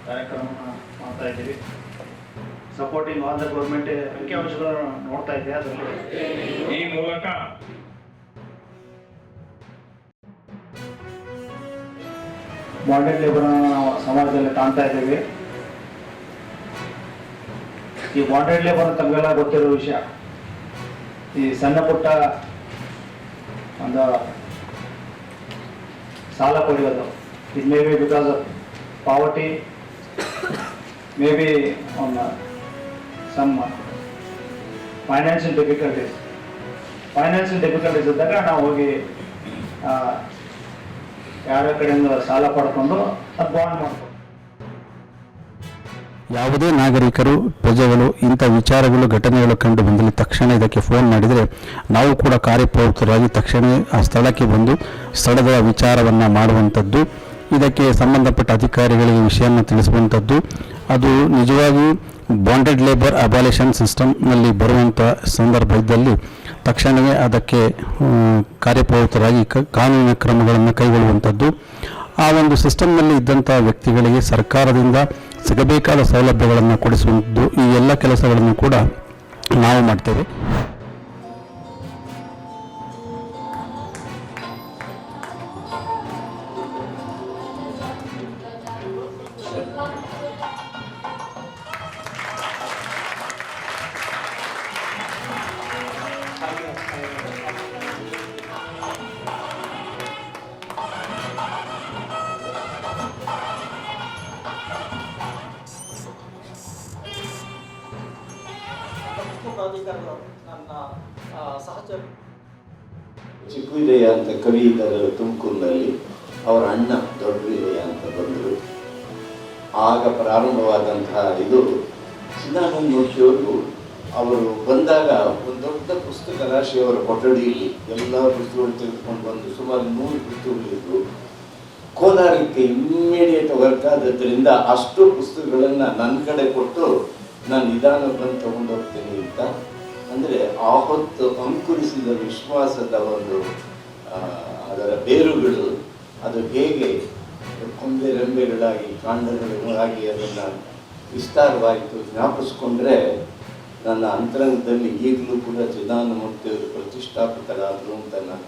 ಕಾರ್ಯಕ್ರಮ ಮಾಡ್ತಾ ಇದ್ದೀವಿ. ಸಪೋರ್ಟಿಂಗ್ ಆಲ್ ದ ಗೌರ್ಮೆಂಟ್ ಅಂಕಿಅಂಶಗಳನ್ನು ನೋಡ್ತಾ ಇದೆ. ಅದರಲ್ಲಿ ಈ ಮೂಲಕ ಬಾಂಡೆಡ್ ಲೇಬರ್ ನಾವು ಸಮಾಜದಲ್ಲಿ ಕಾಣ್ತಾ ಇದ್ದೀವಿ. ಈ ಬಾಂಡೆಡ್ ಲೇಬರ್ ತಮಗೆಲ್ಲ ಗೊತ್ತಿರೋ ವಿಷಯ. ಈ ಸಣ್ಣ ಪುಟ್ಟ ಒಂದು ಸಾಲ ಪಡೆಯೋದು, it may be because of poverty, may be on some financial difficulties ಇದ್ದಾಗ ನಾವು ಹೋಗಿ ಯಾರ ಕಡೆಯಿಂದ ಸಾಲ ಪಡ್ಕೊಂಡು ಅದು ಬಾಂಡ್ ಮಾಡ್ಕೊಂಡು ಯಾವುದೇ ನಾಗರಿಕರು ಪ್ರಜೆಗಳು ಇಂಥ ವಿಚಾರಗಳು ಘಟನೆಗಳು ಕಂಡು ಬಂದಲ್ಲಿ ತಕ್ಷಣ ಇದಕ್ಕೆ ಫೋನ್ ಮಾಡಿದರೆ ನಾವು ಕೂಡ ಕಾರ್ಯಪ್ರವೃತ್ತರಾಗಿ ತಕ್ಷಣ ಆ ಸ್ಥಳಕ್ಕೆ ಬಂದು ಸ್ಥಳದ ವಿಚಾರವನ್ನು ಮಾಡುವಂಥದ್ದು, ಇದಕ್ಕೆ ಸಂಬಂಧಪಟ್ಟ ಅಧಿಕಾರಿಗಳಿಗೆ ವಿಷಯವನ್ನು ತಿಳಿಸುವಂಥದ್ದು. ಅದು ನಿಜವಾಗಿ ಬಾಂಡೆಡ್ ಲೇಬರ್ ಅಬಾಲಿಷನ್ ಸಿಸ್ಟಮ್ನಲ್ಲಿ ಬರುವಂಥ ಸಂದರ್ಭ ಇದ್ದಲ್ಲಿ ತಕ್ಷಣವೇ ಅದಕ್ಕೆ ಕಾರ್ಯಪ್ರವೃತ್ತರಾಗಿ ಕಾನೂನಿನ ಕ್ರಮಗಳನ್ನು ಕೈಗೊಳ್ಳುವಂಥದ್ದು. ಆ ಒಂದು ಸಿಸ್ಟಮ್ನಲ್ಲಿ ಇದ್ದಂಥ ವ್ಯಕ್ತಿಗಳಿಗೆ ಸರ್ಕಾರದಿಂದ ಸಿಗಬೇಕಾದ ಸೌಲಭ್ಯಗಳನ್ನು ಕೊಡಿಸುವಂಥದ್ದು, ಈ ಎಲ್ಲ ಕೆಲಸಗಳನ್ನು ಕೂಡ ನಾವು ಮಾಡ್ತೇವೆ. ನನ್ನ ಸಹಚರ ಚಿಕ್ಕವಿದಯ ಅಂತ ಕವಿ ಇದ್ದಾರೆ ತುಮಕೂರಿನಲ್ಲಿ. ಅವರ ಅಣ್ಣ ದೊಡ್ಡ ವಿದಯ ಅಂತ ಬಂದರು. ಆಗ ಪ್ರಾರಂಭವಾದಂತಹ ಇದು ಚಿದಾನಂದ ಮೂರ್ತಿಯವರು ಅವರು ಬಂದಾಗ ಒಂದು ದೊಡ್ಡ ಪುಸ್ತಕ ರಾಶಿ ಅವರ ಕೊಠಡಿಯಲ್ಲಿ ಎಲ್ಲ ಪುಸ್ತಕಗಳು ತೆಗೆದುಕೊಂಡು ಬಂದು ಸುಮಾರು 100 ಪುಸ್ತಕಗಳಿದ್ರು. ಕೋಲಾರಕ್ಕೆ ಇಮ್ಮಿಡಿಯೇಟ್ ಹೊರಟಾದ್ದರಿಂದ ಅಷ್ಟು ಪುಸ್ತಕಗಳನ್ನು ನನ್ನ ಕಡೆ ಕೊಟ್ಟು ನಾನು ನಿಧಾನ ಬಂದು ತಗೊಂಡು ಹೋಗ್ತೀನಿ ಅಂತ. ಅಂದರೆ ಆ ಹೊತ್ತು ಅಂಕುರಿಸಿದ ವಿಶ್ವಾಸದ ಒಂದು ಅದರ ಬೇರುಗಳು ಅದು ಹೇಗೆ ಕೊಂಬೆ ರೆಂಬೆಗಳಾಗಿ ಕಾಂಡಗಳಾಗಿ ಅದನ್ನು ವಿಸ್ತಾರವಾಯಿತು ಜ್ಞಾಪಿಸ್ಕೊಂಡ್ರೆ ನನ್ನ ಅಂತರಂಗದಲ್ಲಿ ಈಗಲೂ ಕೂಡ ಚಿದಾನಂದ ಮೂರ್ತಿಯವರು ಪ್ರತಿಷ್ಠಾಪಿತರಾದರು ಅಂತ ನಾನು